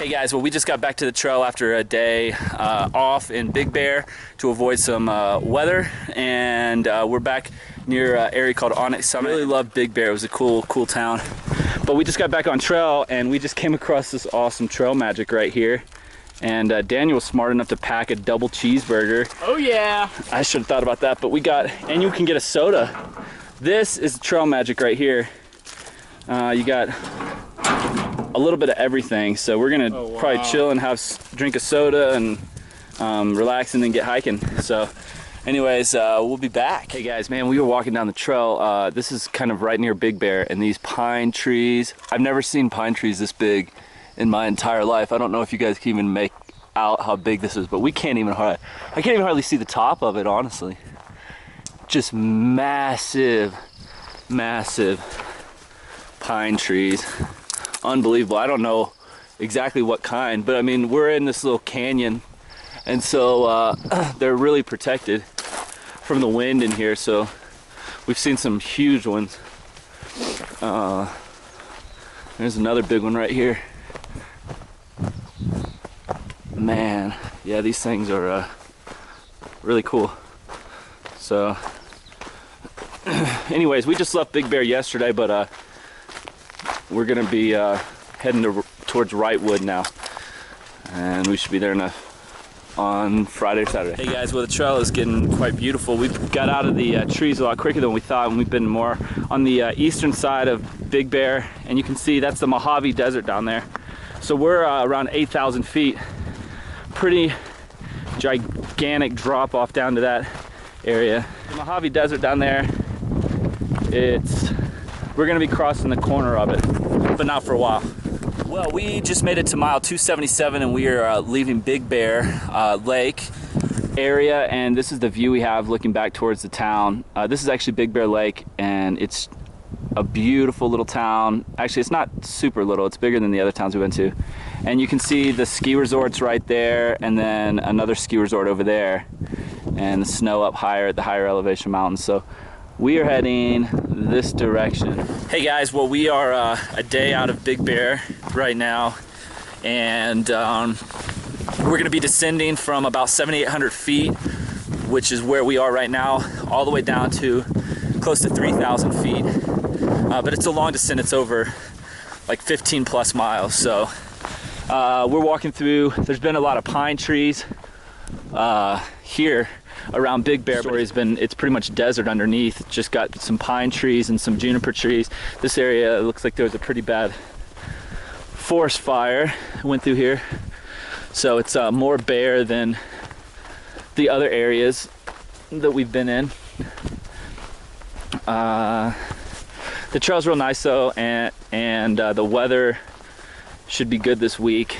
Hey guys, well we just got back to the trail after a day off in Big Bear to avoid some weather, and we're back near an area called Onyx Summit. I really love Big Bear. It was a cool town. But we just got back on trail and we just came across this awesome trail magic right here. And Daniel was smart enough to pack a double cheeseburger. Oh yeah! I should have thought about that, but we got, and you can get a soda. This is the trail magic right here. You got a little bit of everything, so we're gonna probably chill and drink a soda and relax and then get hiking. So anyways, we'll be back. Hey guys, man, we were walking down the trail. This is kind of right near Big Bear, and these pine trees, I've never seen pine trees this big in my entire life. I don't know if you guys can even make out how big this is, but I can't even hardly see the top of it, honestly. Just massive pine trees. Unbelievable. I don't know exactly what kind, but I mean, we're in this little canyon, and so they're really protected from the wind in here. So we've seen some huge ones. There's another big one right here. Man, yeah, these things are really cool. So anyways, we just left Big Bear yesterday, but we're gonna be heading towards Wrightwood now, and we should be there on Friday or Saturday. Hey guys, well the trail is getting quite beautiful. We got out of the trees a lot quicker than we thought, and we've been more on the eastern side of Big Bear, and you can see that's the Mojave Desert down there. So we're around 8,000 feet. Pretty gigantic drop off down to that area. The Mojave Desert down there, we're gonna be crossing the corner of it, but not for a while. Well, we just made it to mile 277 and we are leaving Big Bear Lake area, and this is the view we have looking back towards the town. This is actually Big Bear Lake, and it's a beautiful little town. Actually, it's not super little, it's bigger than the other towns we went to. And you can see the ski resorts right there, and then another ski resort over there, and the snow up higher at the higher elevation mountains. So we are heading this direction. Hey guys, well we are a day out of Big Bear right now, and we're gonna be descending from about 7,800 feet, which is where we are right now, all the way down to close to 3,000 feet. But it's a long descent. It's over like 15 plus miles. So we're walking through, there's been a lot of pine trees here around Big Bear. It's pretty much desert underneath. It's just got some pine trees and some juniper trees. This area, it looks like there was a pretty bad forest fire went through here. So it's more bare than the other areas that we've been in. The trail's real nice though, and the weather should be good this week.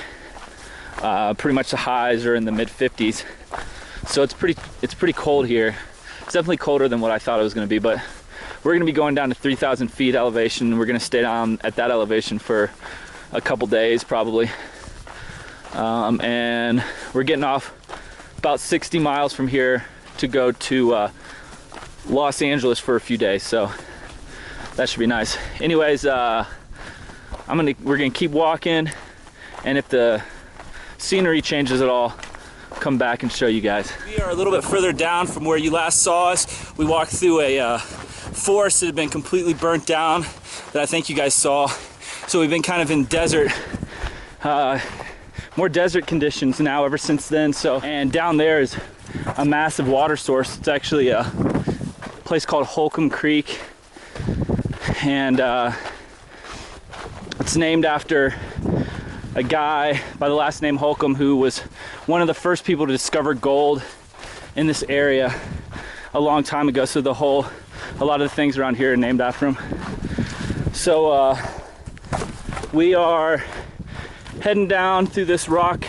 Pretty much the highs are in the mid-50s, so it's pretty cold here. It's definitely colder than what I thought it was going to be, but we're going to be going down to 3,000 feet elevation. We're going to stay down at that elevation for a couple days probably, and we're getting off about 60 miles from here to go to Los Angeles for a few days. So that should be nice. Anyways, we're gonna keep walking, and if the scenery changes at all, come back and show you guys. We are a little bit further down from where you last saw us. We walked through a forest that had been completely burnt down that I think you guys saw. So we've been kind of in desert, more desert conditions now ever since then. So, and down there is a massive water source. It's actually a place called Holcomb Creek, and it's named after a guy by the last name Holcomb, who was one of the first people to discover gold in this area a long time ago. So a lot of the things around here are named after him. So we are heading down through this rock,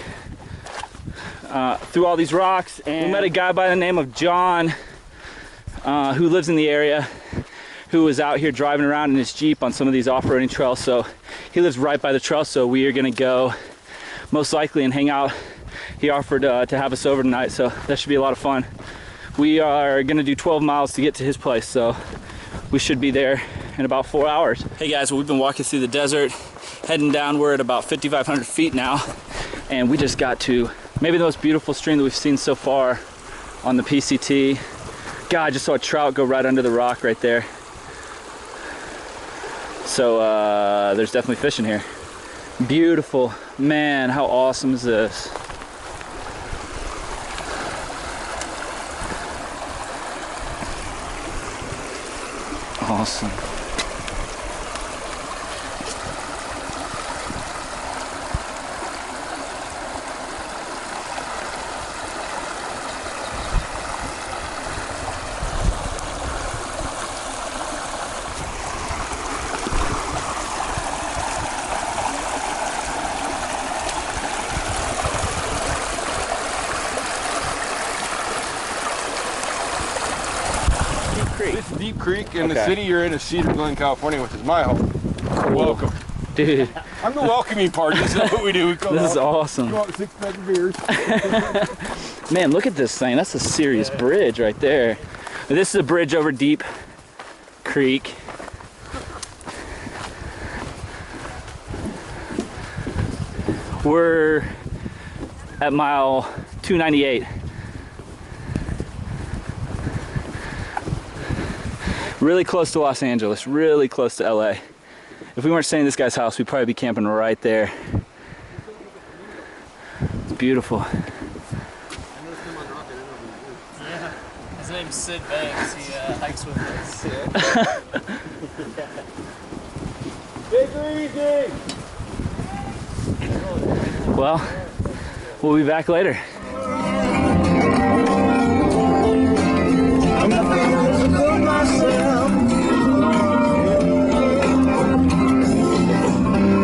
through all these rocks, and we met a guy by the name of John who lives in the area, who was out here driving around in his Jeep on some of these off-roading trails. So he lives right by the trail, so we are gonna go most likely and hang out. He offered to have us over tonight, so that should be a lot of fun. We are gonna do 12 miles to get to his place, so we should be there in about 4 hours. Hey guys, well, we've been walking through the desert, heading down. We're at about 5,500 feet now, and we just got to maybe the most beautiful stream that we've seen so far on the PCT. God, I just saw a trout go right under the rock right there. So there's definitely fish in here. Beautiful. Man, how awesome is this? Awesome. It's Deep Creek in the city you're in is Cedar Glen, California, which is my home. Cool. Welcome. Dude. I'm the welcoming party. This is what we do. We come This is awesome. Go out 6 pack of beers. Man, look at this thing. That's a serious bridge right there. This is a bridge over Deep Creek. We're at mile 298. Really close to Los Angeles, really close to LA. If we weren't staying at this guy's house, we'd probably be camping right there. It's beautiful. Yeah, his name's Zpacks. He hikes with us. Take her easy. Well, we'll be back later.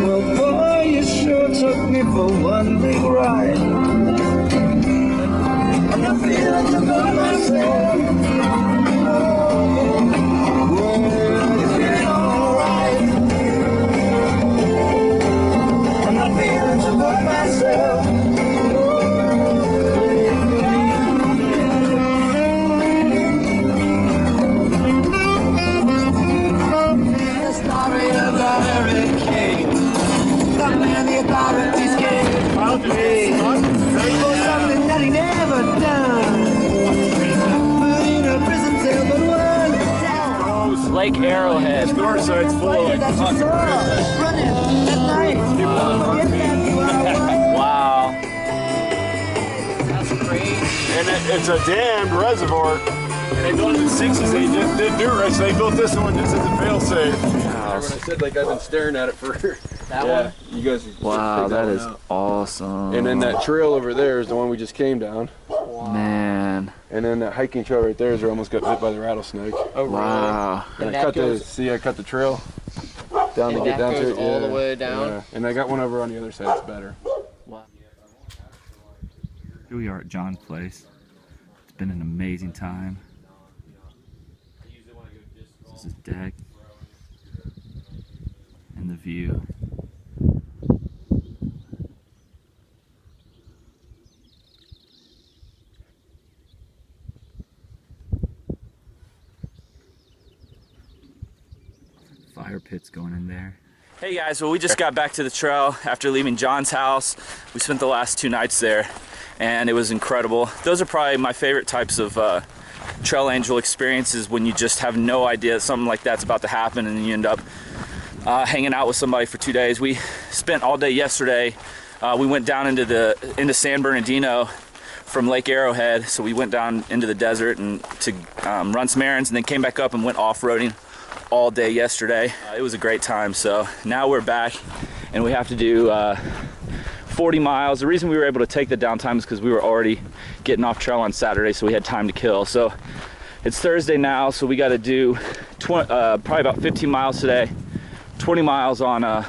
Well, boy, you sure took me for one big ride. I'm not feeling so good myself. Well, it's feeling alright. I'm not feeling so good myself. Lake Arrowhead. North side's full of like Wow. That's crazy. and it's a dammed reservoir. And they built it in the 60s. They just didn't do it right, so they built this one just as a fail-safe. When I said, like, I've been staring at it for... That one? You guys... Wow, that is awesome. And then that trail over there is the one we just came down. Wow. Man. And then that hiking trail right there is where I almost got bit by the rattlesnake. Oh, Wow. And And I that cut goes- I cut the trail down to And get that down to goes it. all the way down? Yeah. And I got one over on the other side. It's better. Here we are at John's place. It's been an amazing time. This is his deck and the view. Fire pits going in there. Hey guys, well we just got back to the trail after leaving John's house. We spent the last 2 nights there and it was incredible. Those are probably my favorite types of trail angel experiences, when you just have no idea something like that's about to happen and you end up hanging out with somebody for 2 days. We spent all day yesterday. We went down into San Bernardino from Lake Arrowhead, so we went down into the desert and to run some errands, and then came back up and went off-roading all day yesterday. It was a great time. So now we're back and we have to do 40 miles. The reason we were able to take the downtime is because we were already getting off trail on Saturday, so we had time to kill. So it's Thursday now, so we got to do probably about 15 miles today, 20 miles on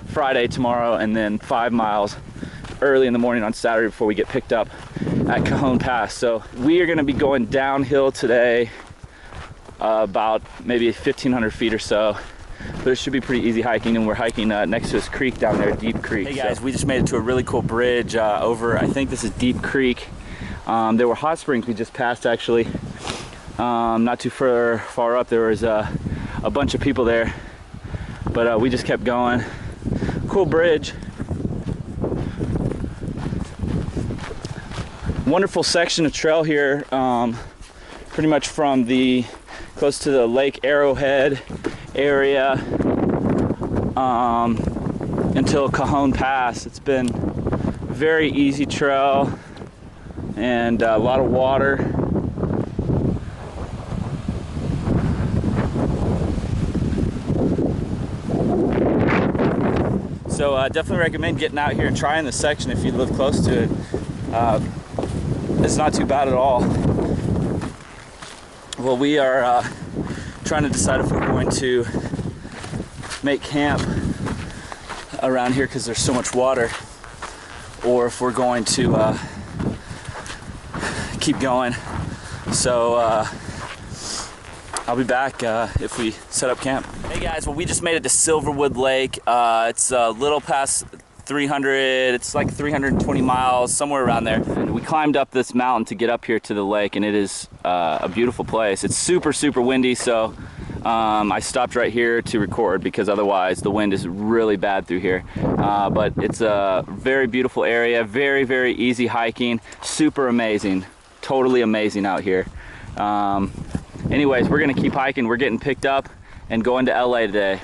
Friday tomorrow, and then 5 miles early in the morning on Saturday before we get picked up at Cajon Pass. So we are going to be going downhill today, about maybe 1,500 feet or so, but it should be pretty easy hiking, and we're hiking next to this creek down there, Deep Creek. Hey guys, we just made it to a really cool bridge over, I think this is Deep Creek. There were hot springs we just passed actually. Not too far up, there was a bunch of people there, but we just kept going. Cool bridge. wonderful section of trail here, pretty much from the close to the Lake Arrowhead area until Cajon Pass. It's been a very easy trail and a lot of water. So definitely recommend getting out here and trying this section if you live close to it. It's not too bad at all. Well, we are trying to decide if we're going to make camp around here because there's so much water, or if we're going to keep going. So I'll be back if we set up camp. Hey guys, well, we just made it to Silverwood Lake. It's a little past 300, it's like 320 miles, somewhere around there. And we climbed up this mountain to get up here to the lake, and it is a beautiful place. It's super, super windy, so I stopped right here to record because otherwise the wind is really bad through here. But it's a very beautiful area, very, very easy hiking, super amazing, totally amazing out here. Anyways, we're gonna keep hiking. We're getting picked up and going to LA today.